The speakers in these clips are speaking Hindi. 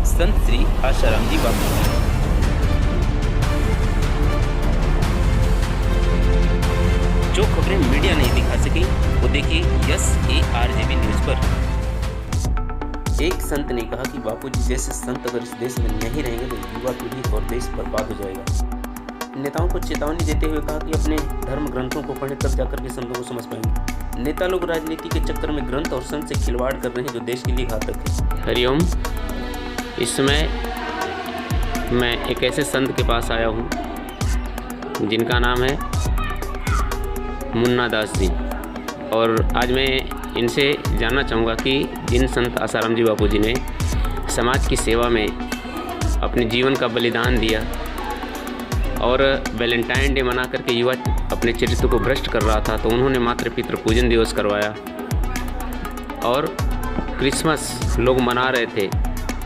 संत श्री आशाराम जी बापू। जो खबरें मीडिया नहीं दिखा सकी वो देखिए SARJV न्यूज़ पर। एक संत ने कहा कि बापूजी जैसे संत अगर इस देश में नहीं रहेंगे तो युवा पीढ़ी और देश बर्बाद हो जाएगा। नेताओं को चेतावनी देते हुए कहा कि अपने धर्म ग्रंथों को पढ़ कर जाकर के संतों को समझ पाएंगे। नेता लोग राजनीति के चक्कर में ग्रंथ और संत से खिलवाड़ कर रहे हैं जो देश के लिए घातक है। हरिओम। इस समय मैं एक ऐसे संत के पास आया हूँ जिनका नाम है मुन्ना दास जी, और आज मैं इनसे जानना चाहूँगा कि जिन संत आसाराम जी बापू जी ने समाज की सेवा में अपने जीवन का बलिदान दिया और वैलेंटाइन डे मना करके युवा अपने चरित्र को भ्रष्ट कर रहा था, तो उन्होंने मातृ पितृ पूजन दिवस करवाया। और क्रिसमस लोग मना रहे थे,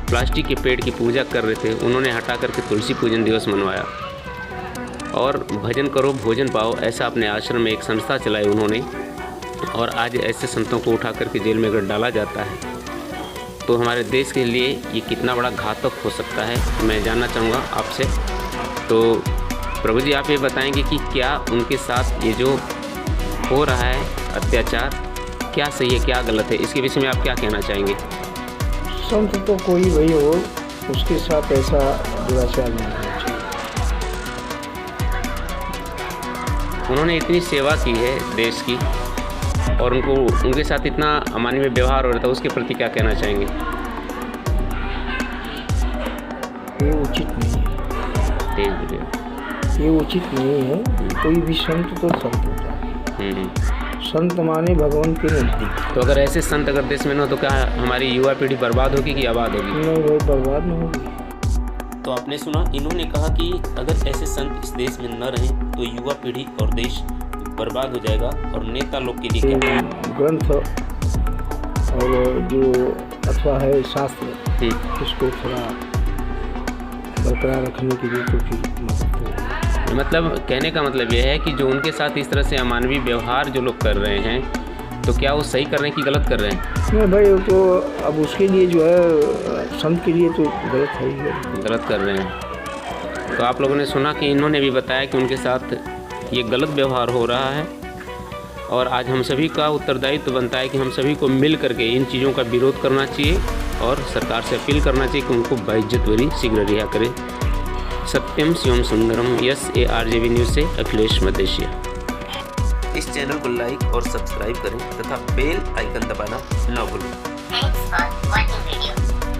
प्लास्टिक के पेड़ की पूजा कर रहे थे, उन्होंने हटा करके तुलसी पूजन दिवस मनवाया। और भजन करो भोजन पाओ, ऐसा अपने आश्रम में एक संस्था चलाई उन्होंने, और आज ऐसे संतों को उठा करके जेल में अगर डाला जाता है तो हमारे देश के लिए ये कितना बड़ा घातक हो सकता है, मैं जानना चाहूँगा आपसे। तो प्रभु जी आप ये बताएंगे कि क्या उनके साथ ये जो हो रहा है अत्याचार क्या सही है क्या गलत है, इसके विषय में आप क्या कहना चाहेंगे? संत तो कोई भी हो उसके साथ ऐसा दुराचार नहीं होना चाहिए। उन्होंने इतनी सेवा की है देश की और उनके साथ इतना अमानवीय व्यवहार हो रहा था, उसके प्रति क्या कहना चाहेंगे? ये उचित नहीं है। ये उचित नहीं है। कोई भी संत तो संत होता है। संत माने भगवान के नजदीक। तो अगर ऐसे संत अगर देश में न हो तो क्या हमारी युवा पीढ़ी बर्बाद होगी कि आबाद होगी? नहीं, बर्बाद नहीं होगी। तो आपने सुना, इन्होंने कहा कि अगर ऐसे संत इस देश में न रहें तो युवा पीढ़ी और देश बर्बाद हो जाएगा। और नेता लोग के लिए क्या ग्रंथ और जो अथवा है शास्त्र इसको थोड़ा बरकरार रखने के लिए तो फिर मतलब कहने का मतलब यह है कि जो उनके साथ इस तरह से अमानवीय व्यवहार जो लोग कर रहे हैं तो क्या वो सही कर रहे हैं कि गलत कर रहे हैं? नहीं भाई, तो अब उसके लिए जो है संत के लिए तो गलत है ही, गलत कर रहे हैं। तो आप लोगों ने सुना कि इन्होंने भी बताया कि उनके साथ ये गलत व्यवहार हो रहा है, और आज हम सभी का उत्तरदायित्व बनता है कि हम सभी को मिल करके इन चीज़ों का विरोध करना चाहिए और सरकार से अपील करना चाहिए कि उनको बाइज्जत भरी शीघ्र रिहा करें। सत्यम शिवम सुंदरम, SARJV न्यूज़ से अखिलेश मदेशिया। इस चैनल को लाइक और सब्सक्राइब करें तथा बेल आइकन दबाना न भूलें।